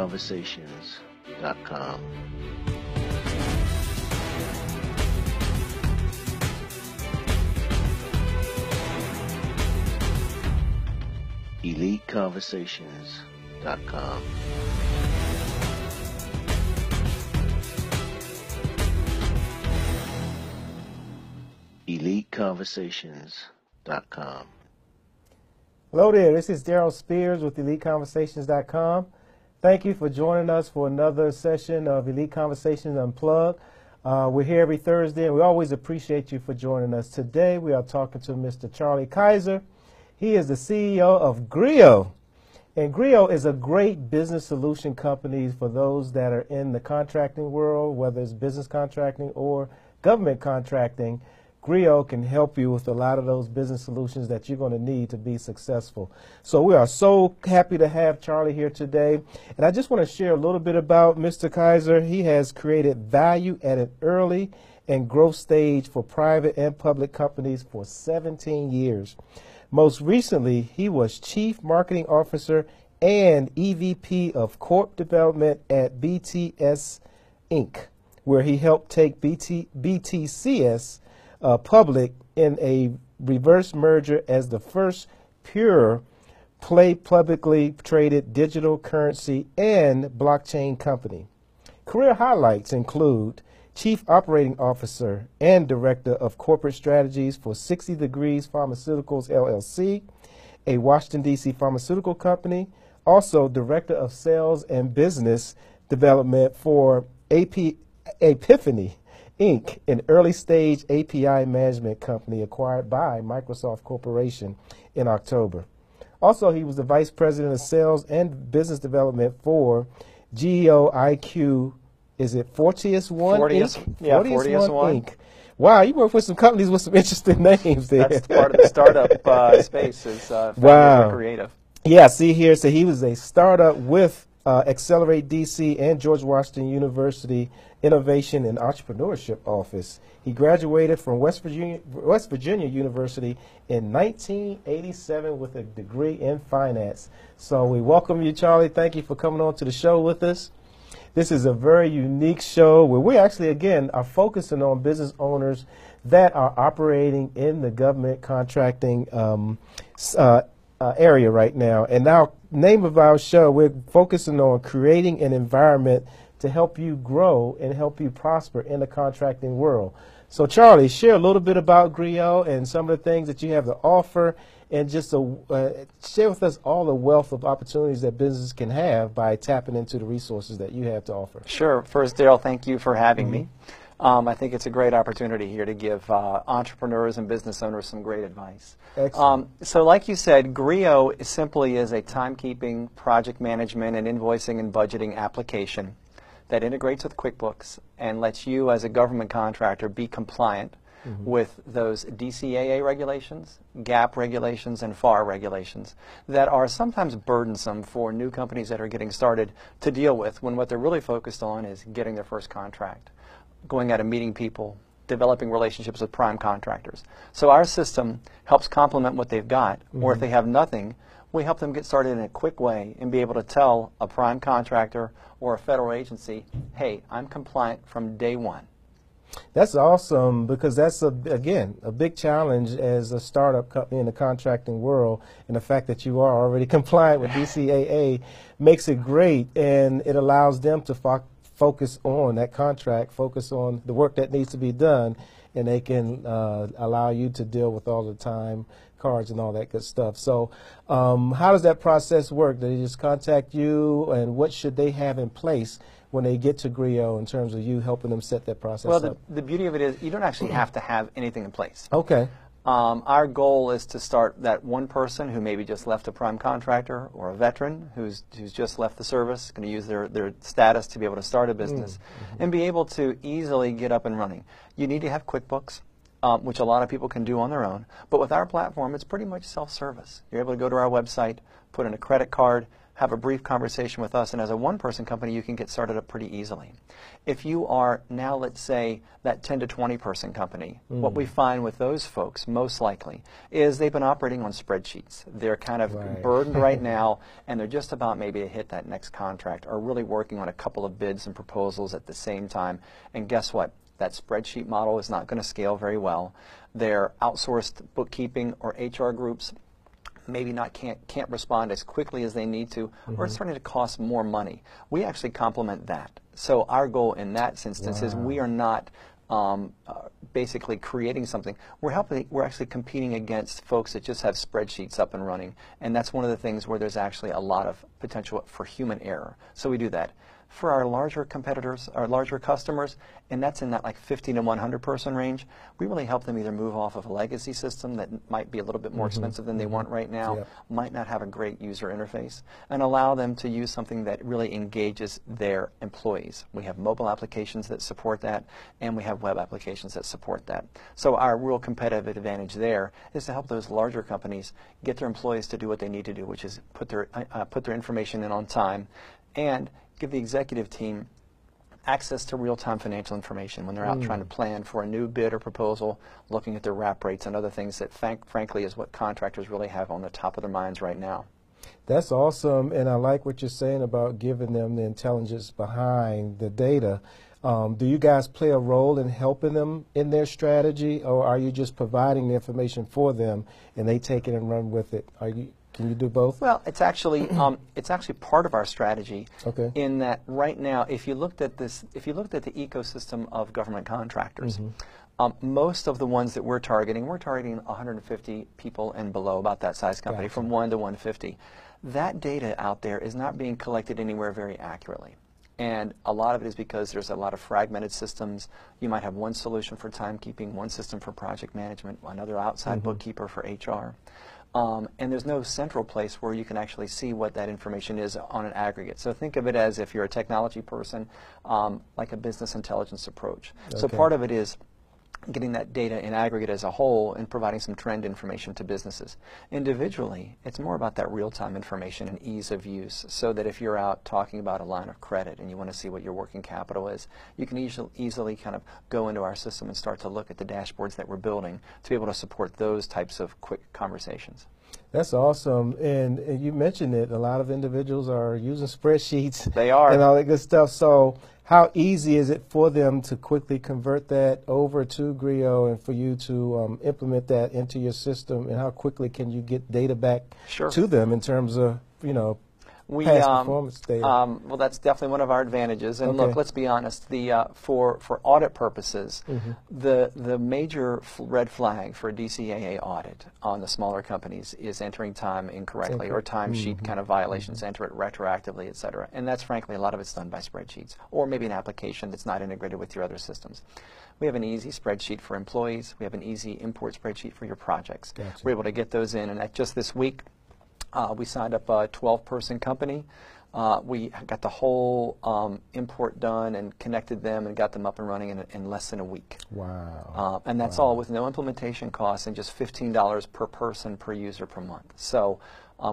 EliteConversations.com. EliteConversations.com. EliteConversations.com. Hello there, this is Darrell Spears with EliteConversations.com. Thank you for joining us for another session of Elite Conversations Unplugged. We're here every Thursday, and we always appreciate you for joining us. Today, we are talking to Mr. Charlie Kiser. He is the CEO of Griot. And Griot is a great business solution company for those that are in the contracting world, whether it's business contracting or government contracting. Griot can help you with a lot of those business solutions that you're going to need to be successful. So we are so happy to have Charlie here today. And I just want to share a little bit about Mr. Kiser. He has created value at an early and growth stage for private and public companies for 17 years. Most recently, he was Chief Marketing Officer and EVP of Corp Development at BTS Inc., where he helped take BTCS public in a reverse merger as the first pure play publicly traded digital currency and blockchain company. Career highlights include Chief Operating Officer and Director of Corporate Strategies for 60 Degrees Pharmaceuticals, LLC, a Washington, D.C. pharmaceutical company. Also, Director of Sales and Business Development for Epiphany, Inc., an early-stage API management company acquired by Microsoft Corporation in October. Also, he was the Vice President of Sales and Business Development for GeoIQ. Is it Fortius One Inc.? Yeah, Fortius One. Inc. Wow, you work with some companies with some interesting names there. That's part of the startup space. Is wow. Creative. Yeah, see here. So he was a startup with Accelerate DC and George Washington University Innovation and Entrepreneurship Office. He graduated from West Virginia University in 1987 with a degree in finance. So we welcome you, Charlie. Thank you for coming on to the show with us. This is a very unique show where we actually, again, are focusing on business owners that are operating in the government contracting area right now. And now, name of our show, we're focusing on creating an environment to help you grow and help you prosper in the contracting world. So, Charlie, share a little bit about Griot and some of the things that you have to offer, and just share with us all the wealth of opportunities that businesses can have by tapping into the resources that you have to offer. Sure. First, Darrell, thank you for having me. I think it's a great opportunity here to give entrepreneurs and business owners some great advice. Excellent. So like you said, Griot simply is a timekeeping, project management, and invoicing and budgeting application that integrates with QuickBooks and lets you as a government contractor be compliant with those DCAA regulations, GAAP regulations, and FAR regulations that are sometimes burdensome for new companies that are getting started to deal with, when what they're really focused on is getting their first contract, going out and meeting people, developing relationships with prime contractors. So our system helps complement what they've got, or if they have nothing, we help them get started in a quick way and be able to tell a prime contractor or a federal agency, hey, I'm compliant from day one. That's awesome, because that's, again, a big challenge as a startup company in the contracting world, and the fact that you are already compliant with DCAA makes it great, and it allows them to focus on that contract, focus on the work that needs to be done, and they can allow you to deal with all the time cards and all that good stuff. So how does that process work? Do they just contact you, and what should they have in place when they get to Griot in terms of you helping them set that process up? Well, the beauty of it is you don't actually have to have anything in place. Okay. Our goal is to start that one person who maybe just left a prime contractor, or a veteran who's just left the service, going to use their status to be able to start a business, and be able to easily get up and running. You need to have QuickBooks, which a lot of people can do on their own. But with our platform, it's pretty much self-service. You're able to go to our website, put in a credit card, have a brief conversation with us, and as a one-person company, you can get started up pretty easily. If you are now, let's say, that 10 to 20-person company, what we find with those folks, most likely, is they've been operating on spreadsheets. They're kind of burdened right now, and they're just about maybe to hit that next contract, or really working on a couple of bids and proposals at the same time. And guess what? That spreadsheet model is not going to scale very well. Their outsourced bookkeeping or HR groups maybe can't respond as quickly as they need to, or it's starting to cost more money. We actually complement that. So our goal in that instance is we are not basically creating something. We're actually competing against folks that just have spreadsheets up and running, and that's one of the things where there's actually a lot of potential for human error. So we do that. For our larger competitors, our larger customers, and that's in that like 50 to 100 person range, we really help them either move off of a legacy system that might be a little bit more expensive than they want right now, might not have a great user interface, and allow them to use something that really engages their employees. We have mobile applications that support that, and we have web applications that support that. So our real competitive advantage there is to help those larger companies get their employees to do what they need to do, which is put their information in on time, and give the executive team access to real-time financial information when they're out trying to plan for a new bid or proposal, looking at their wrap rates and other things that, frankly, is what contractors really have on the top of their minds right now. That's awesome, and I like what you're saying about giving them the intelligence behind the data. Do you guys play a role in helping them in their strategy, or are you just providing the information for them and they take it and run with it? Can you do both? Well, it's actually part of our strategy. In that right now, if you looked at the ecosystem of government contractors, most of the ones that we're targeting 150 people and below, about that size company, from 1 to 150. That data out there is not being collected anywhere very accurately. And a lot of it is because there's a lot of fragmented systems. You might have one solution for timekeeping, one system for project management, another outside bookkeeper for HR. And there's no central place where you can actually see what that information is on an aggregate. So think of it as, if you're a technology person, like a business intelligence approach. So part of it is getting that data in aggregate as a whole and providing some trend information to businesses. Individually, it's more about that real-time information and ease of use, so that if you're out talking about a line of credit and you want to see what your working capital is, you can easily kind of go into our system and start to look at the dashboards that we're building to be able to support those types of quick conversations. That's awesome, and you mentioned it, a lot of individuals are using spreadsheets. They are. And all that good stuff. So how easy is it for them to quickly convert that over to Griot and for you to implement that into your system, and how quickly can you get data back to them in terms of, past performance data? Well, that's definitely one of our advantages. And look, let's be honest. For audit purposes, the major red flag for a DCAA audit on the smaller companies is entering time incorrectly, or timesheet kind of violations, enter it retroactively, et cetera. And that's, frankly, a lot of it's done by spreadsheets, or maybe an application that's not integrated with your other systems. We have an easy spreadsheet for employees. We have an easy import spreadsheet for your projects. We're able to get those in, and just this week, we signed up a 12-person company. We got the whole import done and connected them and got them up and running in less than a week. Wow. And that's all with no implementation costs and just $15 per person per user per month. So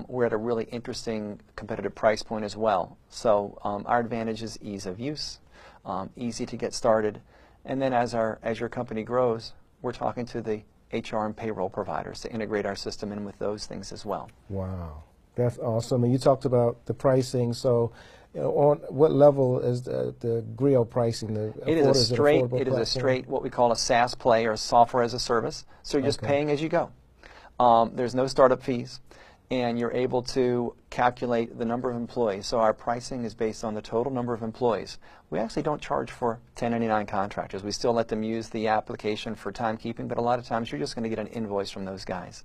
we're at a really interesting competitive price point as well. So our advantage is ease of use, easy to get started, and then as your company grows, we're talking to the HR and payroll providers to integrate our system in with those things as well. Wow, that's awesome. And you talked about the pricing. So, on what level is the Griot pricing? It is a straight what we call a SaaS play, or software as a service. So you're just paying as you go. There's no startup fees, and you're able to calculate the number of employees. So our pricing is based on the total number of employees. We actually don't charge for 1099 contractors. We still let them use the application for timekeeping, but a lot of times you're just going to get an invoice from those guys.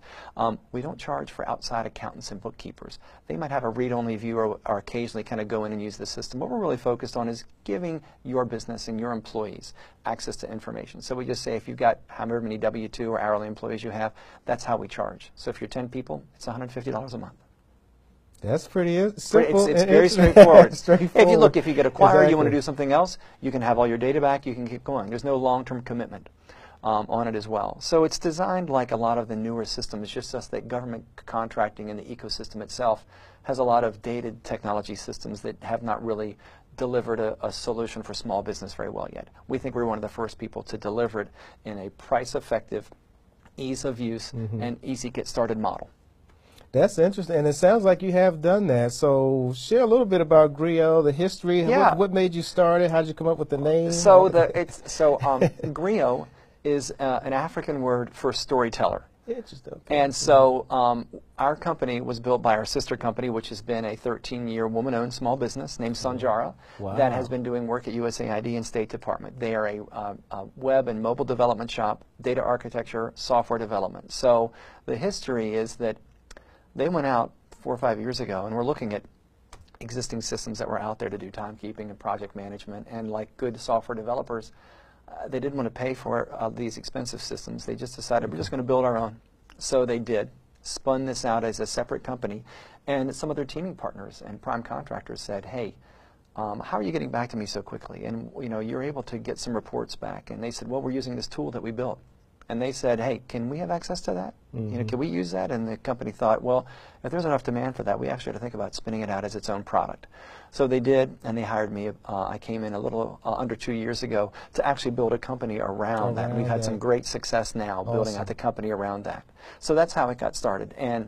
We don't charge for outside accountants and bookkeepers. They might have a read-only view, or occasionally kind of go in and use the system. What we're really focused on is giving your business and your employees access to information. So we just say, if you've got however many W-2 or hourly employees you have, that's how we charge. So if you're 10 people, it's $150 a month. That's pretty simple. It's very straightforward. If you get acquired, Exactly. you want to do something else, you can have all your data back, you can keep going. There's no long-term commitment. on it as well. So it's designed like a lot of the newer systems, just as that government contracting and the ecosystem itself has a lot of dated technology systems that have not really delivered a solution for small business very well yet. We think we're one of the first people to deliver it in a price-effective, ease of use, and easy get-started model. That's interesting, and it sounds like you have done that. So share a little bit about Griot, the history. Yeah. What made you start it? How did you come up with the name? So Griot is an African word for storyteller. Interesting. Okay. And so our company was built by our sister company, which has been a 13-year woman-owned small business named Sanjara that has been doing work at USAID and State Department. They are a web and mobile development shop, data architecture, software development. So the history is that they went out 4 or 5 years ago and were looking at existing systems that were out there to do timekeeping and project management, and like good software developers, they didn't want to pay for these expensive systems. They just decided we're just going to build our own. So they did, spun this out as a separate company, and some of their teaming partners and prime contractors said, hey, how are you getting back to me so quickly? And you're able to get some reports back. And they said, well, we're using this tool that we built. And they said, hey, can we have access to that? Can we use that? And the company thought, well, if there's enough demand for that, we actually have to think about spinning it out as its own product. So they did, and they hired me. I came in a little under 2 years ago to actually build a company around that. And we've had some great success now building out the company around that. So that's how it got started. And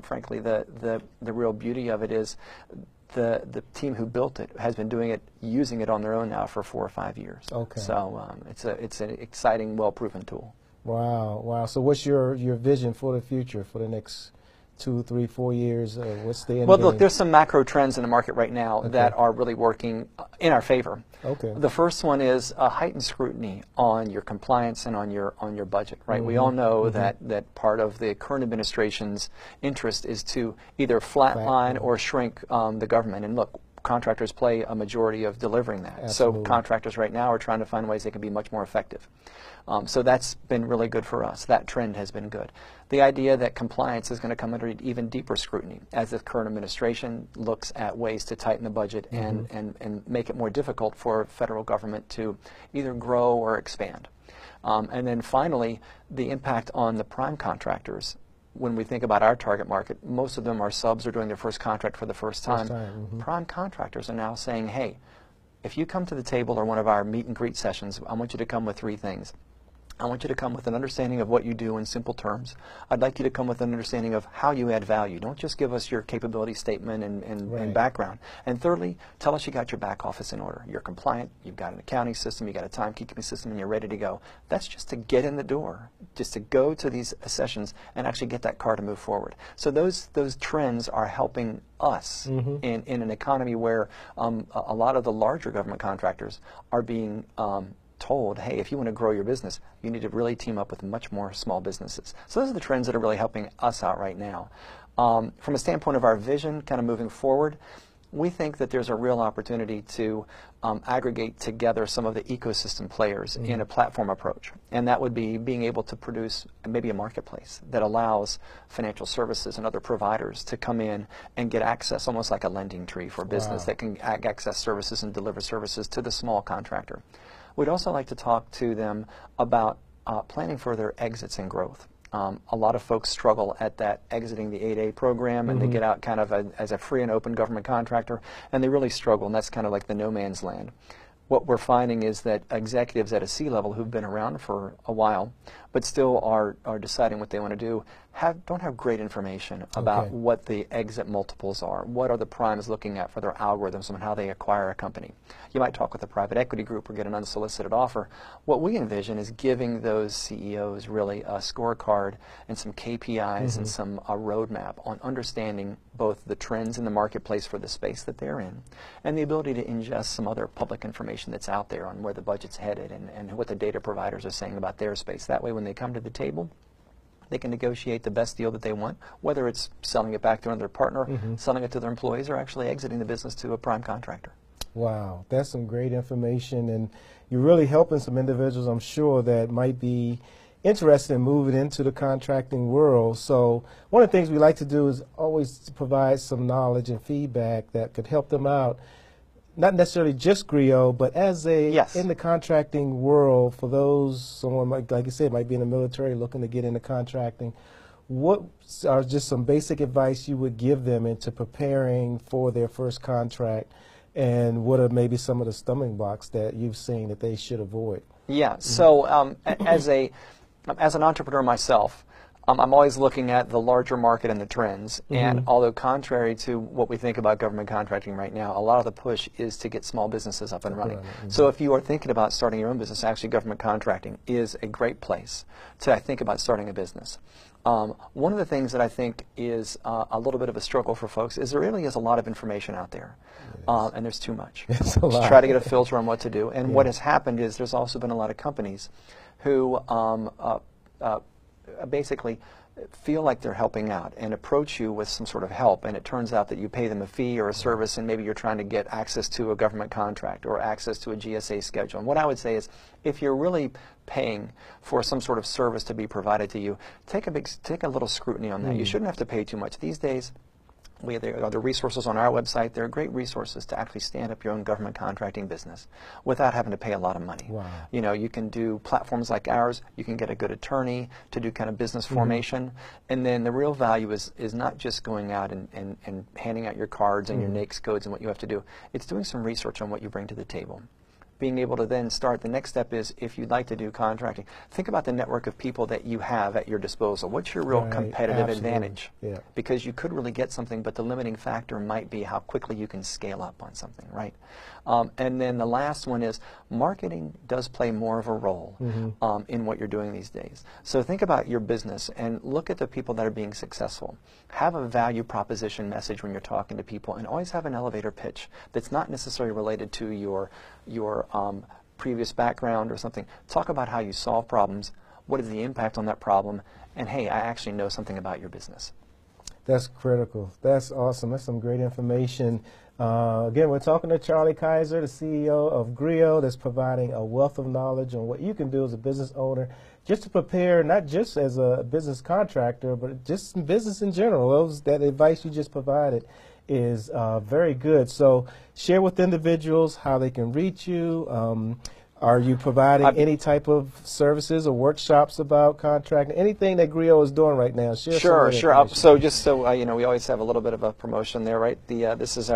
frankly, the real beauty of it is the team who built it has been using it on their own now for 4 or 5 years. Okay. So it's an exciting, well-proven tool. Wow. So what's your vision for the future, for the next 2, 3, 4 years? What's the end game? Look, there's some macro trends in the market right now that are really working in our favor. Okay. The first one is heightened scrutiny on your compliance and on your budget, right? We all know that part of the current administration's interest is to either flatline or shrink the government. And look, contractors play a majority of delivering that. Absolutely. So contractors right now are trying to find ways they can be much more effective. So that's been really good for us. That trend has been good. The idea that compliance is going to come under even deeper scrutiny as the current administration looks at ways to tighten the budget and make it more difficult for federal government to either grow or expand. And then finally, the impact on the prime contractors. When we think about our target market, most of them are subs or doing their first contract for the first time. Prime contractors are now saying, hey, if you come to the table or one of our meet and greet sessions, I want you to come with 3 things. I want you to come with an understanding of what you do in simple terms. I'd like you to come with an understanding of how you add value. Don't just give us your capability statement and background. And thirdly, tell us you got your back office in order. You're compliant, you've got an accounting system, you've got a timekeeping system, and you're ready to go. That's just to get in the door, just to go to these sessions and actually get that car to move forward. So those trends are helping us in an economy where a lot of the larger government contractors are being told, hey, if you want to grow your business, you need to really team up with much more small businesses. So those are the trends that are really helping us out right now. From a standpoint of our vision, kind of moving forward, we think that there's a real opportunity to aggregate together some of the ecosystem players in a platform approach. And that would be being able to produce maybe a marketplace that allows financial services and other providers to come in and get access, almost like a lending tree for business that can access services and deliver services to the small contractor. We'd also like to talk to them about planning for their exits and growth. A lot of folks struggle at that exiting the 8A program, and they get out kind of as a free and open government contractor, and they really struggle, and that's kind of like the no man's land. What we're finding is that executives at a C level who've been around for a while but still are deciding what they want to do don't have great information about what the exit multiples are. What are the primes looking at for their algorithms and how they acquire a company? You might talk with a private equity group or get an unsolicited offer. What we envision is giving those CEOs really a scorecard and some KPIs and some roadmap on understanding both the trends in the marketplace for the space that they're in and the ability to ingest some other public information that's out there on where the budget's headed and what the data providers are saying about their space. That way when they come to the table, they can negotiate the best deal that they want, whether it's selling it back to another partner, selling it to their employees, or actually exiting the business to a prime contractor. Wow, that's some great information, and you're really helping some individuals, I'm sure, that might be interested in moving into the contracting world. So one of the things we like to do is always to provide some knowledge and feedback that could help them out. not necessarily just Griot, but as a Yes. in the contracting world, for those someone like you said might be in the military looking to get into contracting, what are just some basic advice you would give them into preparing for their first contract, and what are maybe some of the stumbling blocks that you've seen that they should avoid? Yeah. So as an entrepreneur myself, I'm always looking at the larger market and the trends. And although contrary to what we think about government contracting right now, a lot of the push is to get small businesses up and running. So if you are thinking about starting your own business, actually government contracting is a great place to think about starting a business. One of the things that I think is a little bit of a struggle for folks is there really is a lot of information out there, and there's too much. It's a lot. Try to get a filter on what to do. And what has happened is there's also been a lot of companies who basically feel like they're helping out and approach you with some sort of help, and it turns out that you pay them a fee or a service, and maybe you're trying to get access to a government contract or access to a GSA schedule. And what I would say is, if you're really paying for some sort of service to be provided to you, take a little scrutiny on that. You shouldn't have to pay too much. These days, there are the resources on our website. There are great resources to actually stand up your own government contracting business without having to pay a lot of money. Wow. You know, you can do platforms like ours. You can get a good attorney to do kind of business formation. And then the real value is not just going out and handing out your cards and your NAICS codes and what you have to do. It's doing some research on what you bring to the table. Being able to then start, the next step is, if you'd like to do contracting, think about the network of people that you have at your disposal. What's your real competitive advantage? Yeah. Because you could really get something, but the limiting factor might be how quickly you can scale up on something, right? And then the last one is, marketing does play more of a role in what you're doing these days. So think about your business and look at the people that are being successful. Have a value proposition message when you're talking to people, and always have an elevator pitch that's not necessarily related to your previous background or something. Talk about how you solve problems, what is the impact on that problem, and hey, I actually know something about your business. That's critical. That's awesome. That's some great information. Again, we're talking to Charlie Kiser, the CEO of Griot, that's providing a wealth of knowledge on what you can do as a business owner just to prepare, not just as a business contractor, but just in business in general. That advice you just provided is very good. So share with individuals how they can reach you. Are you providing any type of services or workshops about contracting? Anything that Griot is doing right now? Share Sure. So just so you know, we always have a little bit of a promotion there, right? This is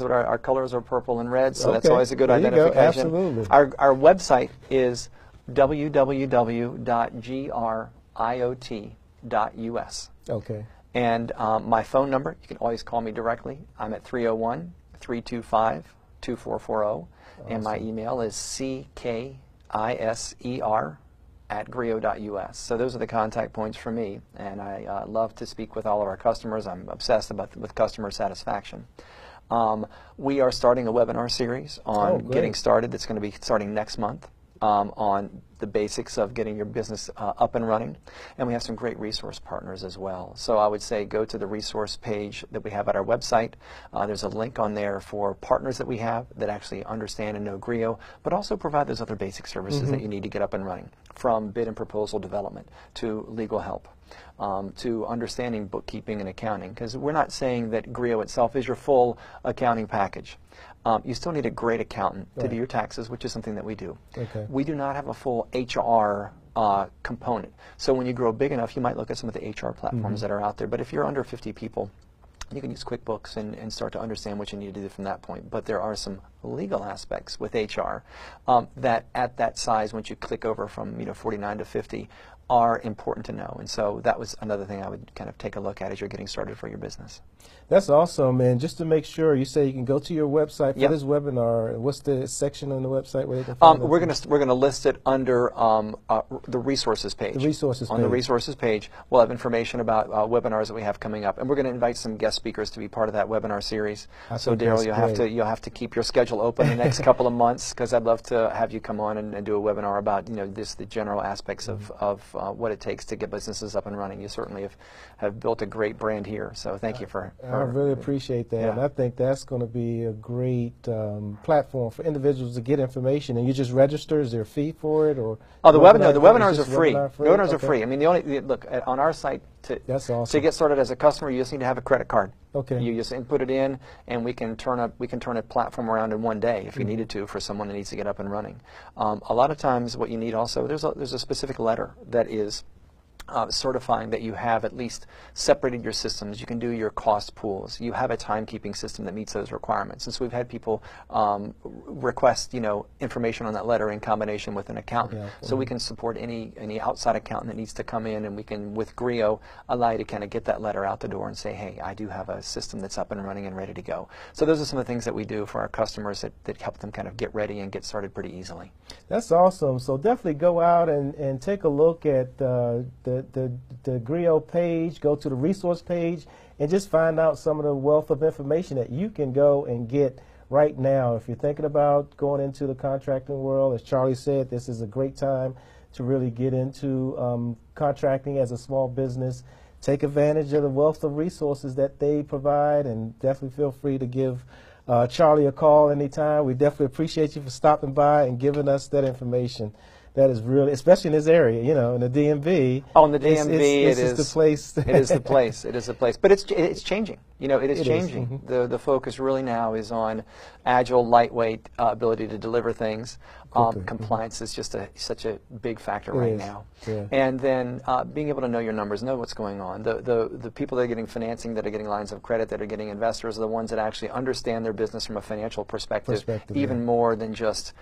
what our colors are, purple and red, so that's always a good identification. Absolutely. Our website is www.griot.us. Okay. And my phone number, you can always call me directly. I'm at 301-325-2440. And my email is ckIser@griot.us. So those are the contact points for me. And I love to speak with all of our customers. I'm obsessed with customer satisfaction. We are starting a webinar series on getting started. It's going to be starting next month. On the basics of getting your business up and running. And we have some great resource partners as well. So I would say go to the resource page that we have at our website. There's a link on there for partners that we have that actually understand and know Griot, but also provide those other basic services that you need to get up and running, from bid and proposal development to legal help. To understanding bookkeeping and accounting, because we're not saying that Griot itself is your full accounting package. You still need a great accountant to do your taxes, which is something that we do. Okay. We do not have a full HR component. So when you grow big enough, you might look at some of the HR platforms that are out there. But if you're under 50 people, you can use QuickBooks and start to understand what you need to do from that point. But there are some legal aspects with HR that at that size, once you click over from 49 to 50, are important to know. And so that was another thing I would kind of take a look at as you're getting started for your business. That's awesome. And just to make sure, you say you can go to your website for this webinar. What's the section on the website where they can find we're going to list it under the resources page. The resources page. On the resources page, we'll have information about webinars that we have coming up, and we're going to invite some guest speakers to be part of that webinar series. So Darrell, you'll have to keep your schedule open the next couple of months, because I'd love to have you come on and do a webinar about the general aspects of what it takes to get businesses up and running. You certainly have built a great brand here, so thank you for I really appreciate that. And I think that's going to be a great platform for individuals to get information. And you just register? Is there a fee for it? Or the webinars are free. Webinars are free. I mean, look, on our site, That's awesome. To get started as a customer, you just need to have a credit card. Okay. You just input it in, and we can turn a platform around in one day if you needed to for someone that needs to get up and running. A lot of times, what you need also, there's a specific letter that is certifying that you have at least separated your systems. You can do your cost pools. You have a timekeeping system that meets those requirements. And so we've had people request, information on that letter in combination with an accountant. Yeah. So we can support any outside accountant that needs to come in, and we can, with Griot, allow you to kind of get that letter out the door and say, hey, I do have a system that's up and running and ready to go. So those are some of the things that we do for our customers that help them kind of get ready and get started pretty easily. That's awesome. So definitely go out and take a look at the Griot page, go to the resource page, and just find out some of the wealth of information that you can go and get right now. If you're thinking about going into the contracting world, as Charlie said, this is a great time to really get into contracting as a small business. Take advantage of the wealth of resources that they provide, and definitely feel free to give Charlie a call anytime. We definitely appreciate you for stopping by and giving us that information. That is really, especially in this area, in the DMV. Oh, in the DMV, it is the place. It is the place. It is the place. But it's changing. It is changing. Mm-hmm. The focus really now is on agile, lightweight ability to deliver things. Compliance is just such a big factor right now. Yeah. And then being able to know your numbers, know what's going on. The people that are getting financing, that are getting lines of credit, that are getting investors, are the ones that actually understand their business from a financial perspective even more than just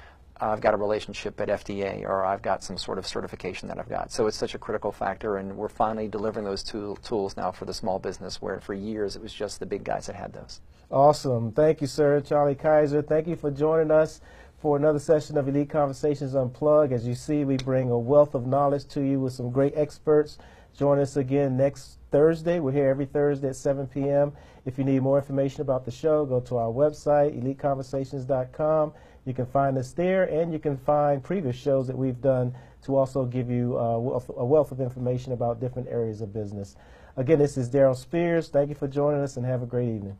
I've got a relationship at FDA, or I've got some sort of certification that I've got. So it's such a critical factor, and we're finally delivering those tools now for the small business, where for years it was just the big guys that had those. Awesome. Thank you, sir. Charlie Kiser, thank you for joining us for another session of Elite Conversations Unplugged. As you see, we bring a wealth of knowledge to you with some great experts. Join us again next Thursday. We're here every Thursday at 7 p.m. If you need more information about the show, go to our website, EliteConversations.com. You can find us there, and you can find previous shows that we've done to also give you a wealth of information about different areas of business. Again, this is Darrell Spears. Thank you for joining us, and have a great evening.